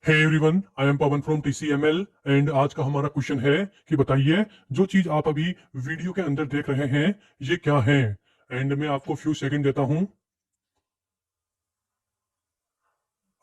Hey everyone, I am Pawan from TCML and आज का हमारा क्वेश्चन है कि बताइए जो चीज आप अभी वीडियो के अंदर देख रहे हैं ये क्या है। एंड मैं आपको फ्यू सेकंड देता हूं।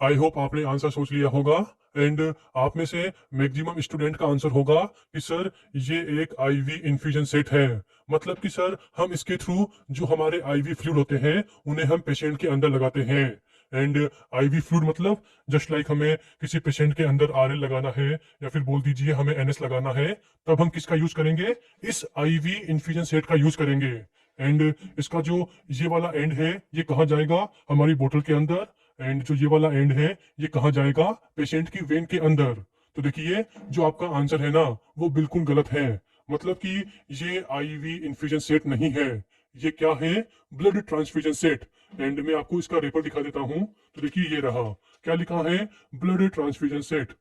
आई होप आपने आंसर सोच लिया होगा। एंड आप में से मैक्सिमम स्टूडेंट का आंसर होगा कि सर ये एक आईवी इन्फ्यूजन सेट है। मतलब कि सर हम इसके थ्रू जो हमारे आईवी फ्लूइड होते हैं उन्हें हम पेशेंट के अंदर लगाते हैं। एंड आईवी फ्लूइड मतलब जस्ट लाइक हमें किसी पेशेंट के अंदर RL लगाना है या फिर बोल दीजिए हमें NS लगाना है, तब हम किसका यूज करेंगे? इस आईवी इन्फ्यूजन सेट का यूज करेंगे। एंड इसका जो ये वाला एंड है ये कहाँ जाएगा? हमारी बोतल के अंदर। एंड जो ये वाला एंड है ये कहाँ जाएगा? पेशेंट की वेन के अंदर। तो देखिए जो आपका आंसर है ना वो बिल्कुल गलत है। मतलब कि ये आईवी इन्फ्यूजन सेट नहीं है। ये क्या है? Blood transfusion set. एंड मैं आपको इसका रेपर दिखा देता हूं। तो देखिए ये रहा, क्या लिखा है? Blood transfusion set.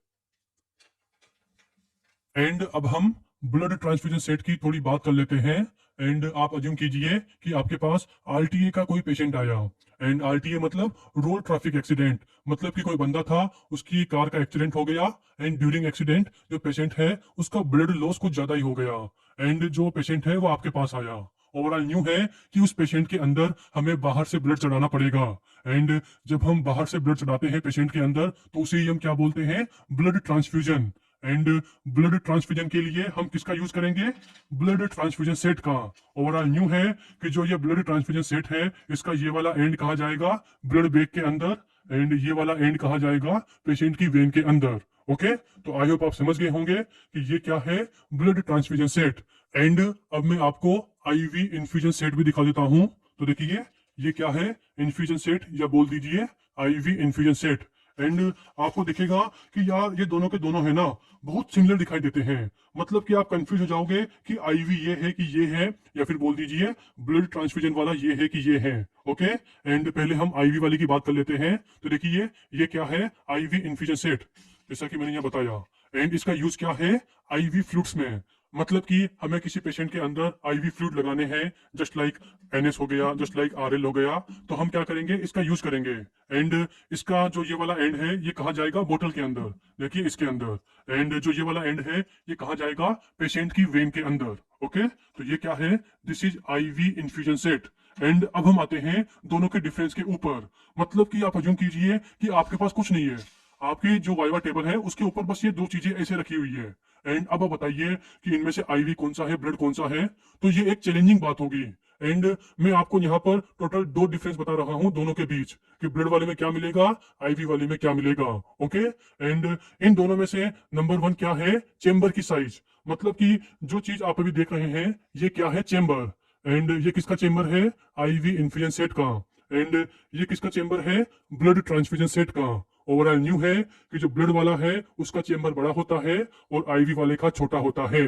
एंड अब हम ब्लड ट्रांसफ्यूजन सेट की थोड़ी बात कर लेते हैं। एंड आप अज्यूम कीजिए कि आपके पास RTA का कोई पेशेंट आया। एंड RTA मतलब रोड ट्रैफिक एक्सीडेंट। मतलब कि कोई बंदा था, उसकी कार का एक्सीडेंट हो गया एंड ड्यूरिंग एक्सीडेंट जो पेशेंट है उसका ब्लड लॉस कुछ ज्यादा ही हो गया। एंड जो पेशेंट है वो आपके पास आया। ओवरऑल न्यू है कि उस पेशेंट के अंदर हमें बाहर से ब्लड चढ़ाना पड़ेगा। एंड जब हम बाहर से ब्लड चढ़ाते हैं पेशेंट के अंदर तो उसे ही हम क्या बोलते हैं? Blood transfusion. And blood transfusion के लिए हम किसका यूज करेंगे? ब्लड ट्रांसफ्यूजन सेट का। ओवरऑल न्यू है कि जो ये ब्लड ट्रांसफ्यूजन सेट है इसका ये वाला एंड कहा जाएगा ब्लड बैग के अंदर। एंड ये वाला एंड कहा जाएगा पेशेंट की वेन के अंदर। ओके, तो आई होप आप समझ गए होंगे कि ये क्या है? Blood transfusion set. एंड अब मैं आपको आईवी इन्फ्यूजन सेट भी दिखा देता हूं। तो देखिए ये क्या है? इन्फ्यूजन सेट, या बोल दीजिए आईवी इन्फ्यूजन सेट। एंड आपको दिखेगा कि यार ये दोनों के दोनों है ना बहुत सिमिलर दिखाई देते हैं। मतलब कि आप कंफ्यूज हो जाओगे कि आईवी ये है कि ये है, या फिर बोल दीजिए ब्लड ट्रांसफ्यूजन वाला ये है कि ये है। ओके, एंड पहले हम आईवी वाले की बात कर लेते हैं। तो देखिए ये क्या है? आईवी इन्फ्यूजन सेट, जैसा कि मैंने यहाँ बताया। एंड इसका यूज क्या है? आईवी फ्लूइड्स में। मतलब कि हमें किसी पेशेंट के अंदर आईवी फ्लूइड लगाने हैं, जस्ट लाइक NS हो गया, जस्ट लाइक RL हो गया, तो हम क्या करेंगे? इसका यूज करेंगे। एंड इसका जो ये वाला एंड है ये कहाँ जाएगा? बोतल के अंदर। देखिए इसके अंदर। एंड जो ये वाला एंड है ये कहाँ जाएगा? पेशेंट की वेन के अंदर। ओके, तो ये क्या है? This is IV infusion set. And अब हम आते हैं दोनों के डिफरेंस के ऊपर। मतलब कि आप अज्यूम कीजिए कि आपके पास कुछ नहीं है, आपकी जो वाइवा टेबल है उसके ऊपर बस ये दो चीजें ऐसे रखी हुई है। एंड अब आप बताइए कि इनमें से आईवी कौन सा है, ब्लड कौन सा है? तो ये एक चैलेंजिंग बात होगी। एंड मैं आपको यहाँ पर टोटल दो डिफरेंस बता रहा हूँ दोनों के बीच, कि ब्लड वाले में क्या मिलेगा, आईवी वाले में क्या मिलेगा। ओके, एंड इन दोनों में से नंबर वन क्या है? चेम्बर की साइज। मतलब कि जो चीज आप अभी देख रहे हैं ये क्या है? चेम्बर। एंड ये किसका चेम्बर है? आईवी इन्फ्यूजन सेट का। एंड ये किसका चेम्बर है? ब्लड ट्रांसफ्यूजन सेट का। ओवरऑल न्यू है कि जो ब्लड वाला है उसका चेम्बर बड़ा होता है और आईवी वाले का छोटा होता है।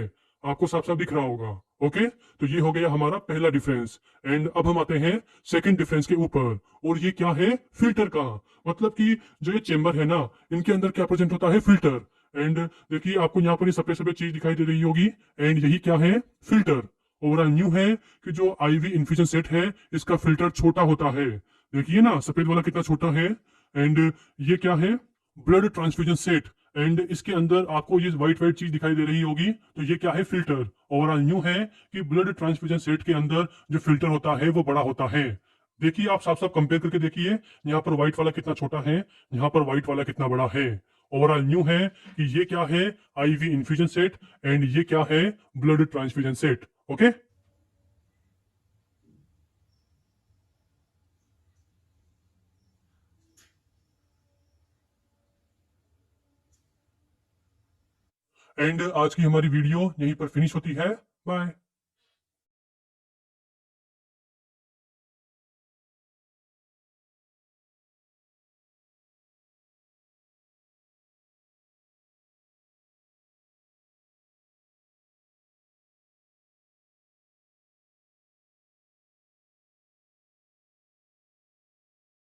आपको साफ साफ दिख रहा होगा। ओके, तो ये हो गया हमारा पहला डिफरेंस। एंड अब हम आते हैं सेकंड डिफरेंस के ऊपर, और ये क्या है? फिल्टर का। मतलब कि जो ये चेम्बर है ना इनके अंदर क्या प्रेजेंट होता है? फिल्टर। एंड देखिए आपको यहाँ पर ये सफेद सफेद चीज दिखाई दे रही होगी, एंड यही क्या है? फिल्टर। ओवरऑल न्यू है कि जो आईवी इन्फ्यूजन सेट है इसका फिल्टर छोटा होता है। देखिए ना सफेद वाला कितना छोटा है। एंड ये क्या है? Blood transfusion set. एंड इसके अंदर आपको ये व्हाइट व्हाइट चीज दिखाई दे रही होगी, तो ये क्या है? फिल्टर। ओवरऑल न्यू है कि ब्लड ट्रांसफ्यूजन सेट के अंदर जो फिल्टर होता है वो बड़ा होता है। देखिए आप साफ साफ कंपेयर करके देखिए, यहाँ पर व्हाइट वाला कितना छोटा है, यहाँ पर व्हाइट वाला कितना बड़ा है। ओवरऑल न्यू है कि ये क्या है? IV infusion set. एंड ये क्या है? Blood transfusion set. Okay, and आज की हमारी वीडियो यहीं पर फिनिश होती है। बाय।